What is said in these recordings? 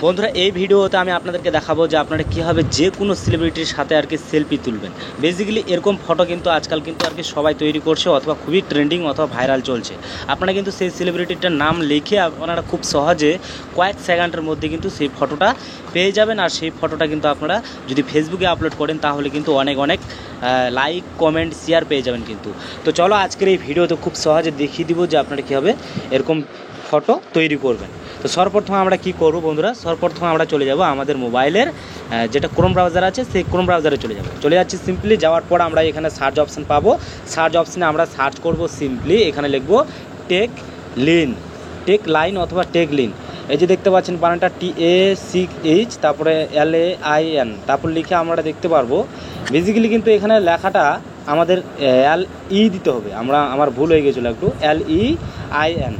বন্ধুরা এই ভিডিওতে আমি আপনাদেরকে দেখাবো যে আপনারা কীভাবে যে কোনো সেলিব্রিটির সাথে আর কি সেলফি তুলবেন। বেসিক্যালি এরকম ফটো কিন্তু আজকাল কিন্তু আর কি সবাই তৈরি করছে অথবা খুবই ট্রেন্ডিং অথবা ভাইরাল চলছে। আপনারা কিন্তু সেই সেলিব্রিটিটার নাম লিখে আপনারা খুব সহজে কয়েক সেকেন্ডের মধ্যে কিন্তু সেই ফটোটা পেয়ে যাবেন। আর সেই ফটোটা কিন্তু আপনারা যদি ফেসবুকে আপলোড করেন তাহলে কিন্তু অনেক লাইক কমেন্ট শেয়ার পেয়ে যাবেন কিন্তু। তো চলো আজকের এই ভিডিওতে খুব সহজে দেখিয়ে দিব যে আপনারা কীভাবে এরকম ফটো তৈরি করবেন। তো সর্বপ্রথম আমরা কি করব বন্ধুরা, সর্বপ্রথম আমরা চলে যাব আমাদের মোবাইলের যেটা ক্রোম ব্রাউজার আছে সেই ক্রোম ব্রাউজারে চলে যাচ্ছি। সিম্পলি যাওয়ার পর আমরা এখানে সার্চ অপশান পাবো। সার্চ অপশানে আমরা সার্চ করব, সিম্পলি এখানে লিখব টেক লাইন অথবা টেক লিন। এই যে দেখতে পাচ্ছেন বানানটা TACH তারপরে LAIN তারপর লিখে আমরা দেখতে পারবো। বেসিক্যালি কিন্তু এখানে লেখাটা আমাদের LE দিতে হবে, আমার ভুল হয়ে গেছিলো একটু, LEIN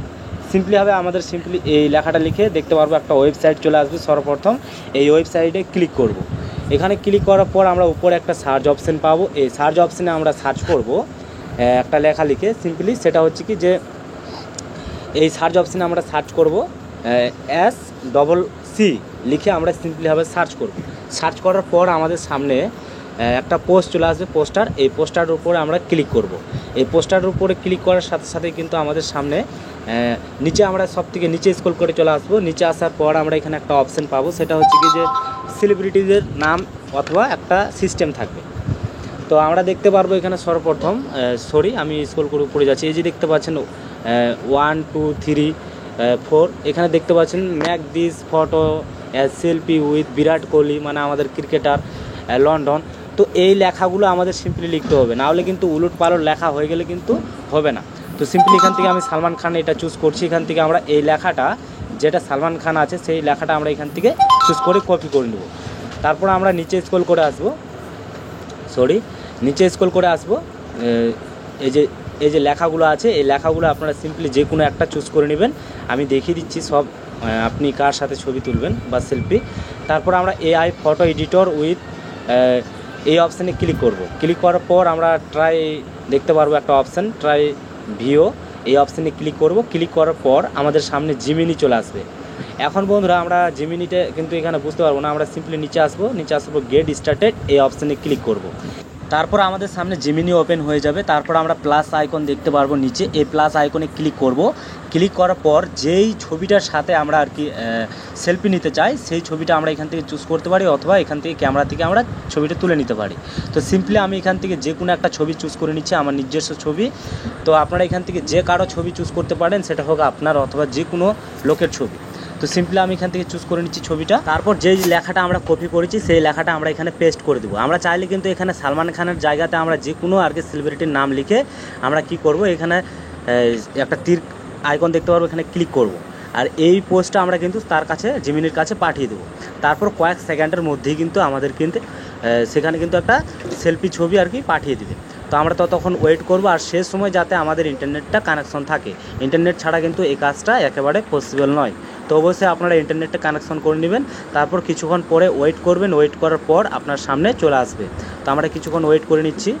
সিম্পলি হবে আমাদের। সিম্পলি এই লেখাটা লিখে দেখতে পারবো একটা ওয়েবসাইট চলে আসবে। সর্বপ্রথম এই ওয়েবসাইটে ক্লিক করব। এখানে ক্লিক করার পর আমরা উপরে একটা সার্চ অপশান পাবো। এই সার্চ অপশানে আমরা সার্চ করব একটা লেখা লিখে, সিম্পলি সেটা হচ্ছে কি যে এই সার্চ অপশানে আমরা সার্চ করব SCC লিখে আমরা সিম্পলিভাবে সার্চ করব। সার্চ করার পর আমাদের সামনে একটা পোস্ট চলে আসবে, পোস্টার। এই পোস্টারের উপরে আমরা ক্লিক করব। এই পোস্টারের উপরে ক্লিক করার সাথে সাথে কিন্তু আমাদের সামনে নিচে আমরা সব থেকে নিচে স্ক্রল করে চলে আসবো। নিচে আসার পর আমরা এখানে একটা অপশান পাবো, সেটা হচ্ছে কি যে সেলিব্রিটিদের নাম অথবা একটা সিস্টেম থাকবে। তো আমরা দেখতে পারবো এখানে সর্বপ্রথম আমি স্ক্রল করে উপরে যাচ্ছি। এই যে দেখতে পাচ্ছেন 1 2 3 4 এখানে দেখতে পাচ্ছেন make this photo selfie with Virat Kohli, মানে আমাদের ক্রিকেটার লন্ডন। তো এই লেখাগুলো আমাদের সিম্পলি লিখতে হবে, নাহলে কিন্তু উলট পালট লেখা হয়ে গেলে কিন্তু হবে না। তো সিম্পলি এখান থেকে আমি সালমান খান এটা চুজ করছি। এখান থেকে আমরা এই লেখাটা যেটা সালমান খান আছে সেই লেখাটা আমরা এখান থেকে চুজ করে কপি করে নেব। তারপর আমরা নিচে স্ক্রল করে আসবো। এই যে লেখাগুলো আছে এই লেখাগুলো আপনারা সিম্পলি যে কোনো একটা চুজ করে নেবেন। আমি দেখিয়ে দিচ্ছি সব আপনি কার সাথে ছবি তুলবেন বা সেলফি। তারপর আমরা AI ফটো এডিটর উইথ এই অপশানে ক্লিক করব। ক্লিক করার পর আমরা দেখতে পারবো একটা অপশান ট্রাই ভিও, এই অপশানে ক্লিক করব। ক্লিক করার পর আমাদের সামনে জিমিনি চলে আসবে। এখন বন্ধুরা আমরা জিমিনিতে কিন্তু এখানে বুঝতে পারবো না, আমরা সিম্পলি নিচে আসবো গেট স্টার্টেড এই অপশানে ক্লিক করব। তারপর আমাদের সামনে জিমিনি ওপেন হয়ে যাবে। তারপর আমরা প্লাস আইকন দেখতে পারবো নিচে, এই প্লাস আইকনে ক্লিক করব। ক্লিক করার পর যেই ছবিটার সাথে আমরা আর কি সেলফি নিতে চাই সেই ছবিটা আমরা এখান থেকে চুজ করতে পারি, অথবা এখান থেকে ক্যামেরা থেকে আমরা ছবিটা তুলে নিতে পারি। তো সিম্পলি আমি এখান থেকে যে কোনো একটা ছবি চুজ করে নিচ্ছি, আমার নিজস্ব ছবি। তো আপনারা এখান থেকে যে কারো ছবি চুজ করতে পারেন, সেটা হোক আপনার অথবা যে কোনো লোকের ছবি। তো সিম্পলি আমি এখান থেকে চুজ করে নিচ্ছি ছবিটা। তারপর যেই লেখাটা আমরা কপি করেছি সেই লেখাটা আমরা এখানে পেস্ট করে দেবো। আমরা চাইলে কিন্তু এখানে সালমান খানের জায়গাতে আমরা যে কোনো আর কি সেলিব্রিটির নাম লিখে আমরা কি করব, এখানে একটা তীর আইকন দেখতে পারবো, এখানে ক্লিক করব। আর এই পোস্টটা আমরা কিন্তু তার কাছে জিমিনির কাছে পাঠিয়ে দেবো। তারপর কয়েক সেকেন্ডের মধ্যেই কিন্তু আমাদের কিন্তু সেখানে কিন্তু একটা সেলফি ছবি আর কি পাঠিয়ে দেবে। তো আমরা ততক্ষণ ওয়েট করব। আর শেষ সময় যাতে আমাদের ইন্টারনেটটা কানেকশন থাকে, ইন্টারনেট ছাড়া কিন্তু এই কাজটা একেবারে পসিবল নয়। তো অবশ্যই আপনারা ইন্টারনেটটা কানেকশন করে নেবেন। তারপর কিছুক্ষণ পরে ওয়েট করবেন, ওয়েট করার পর আপনার সামনে চলে আসবে। তো আমরা কিছুক্ষণ ওয়েট করে নিচ্ছি।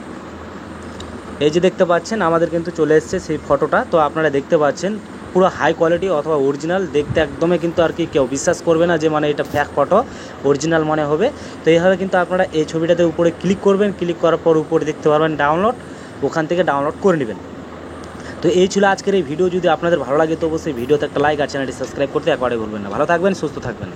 এই যে দেখতে পাচ্ছেন আমাদের কিন্তু চলে এসছে সেই ফটোটা। তো আপনারা দেখতে পাচ্ছেন পুরো হাই কোয়ালিটি অথবা অরিজিনাল, দেখতে একদমই কিন্তু আর কি কেউ বিশ্বাস করবে না যে মানে এটা ফেক ফটো, অরিজিনাল মনে হবে। তো এইভাবে কিন্তু আপনারা এই ছবিটাতে উপরে ক্লিক করবেন। ক্লিক করার পর উপরে দেখতে পারবেন ডাউনলোড, ওখান থেকে ডাউনলোড করে নেবেন। তো এই ছিল আজকের এই ভিডিও। যদি আপনাদের ভালো লাগে তো অবশ্যই ভিডিওতে একটা লাইক আর চ্যানেলটি সাবস্ক্রাইব করতে একেবারে ভুলবেন না। ভালো থাকবেন, সুস্থ থাকবেন।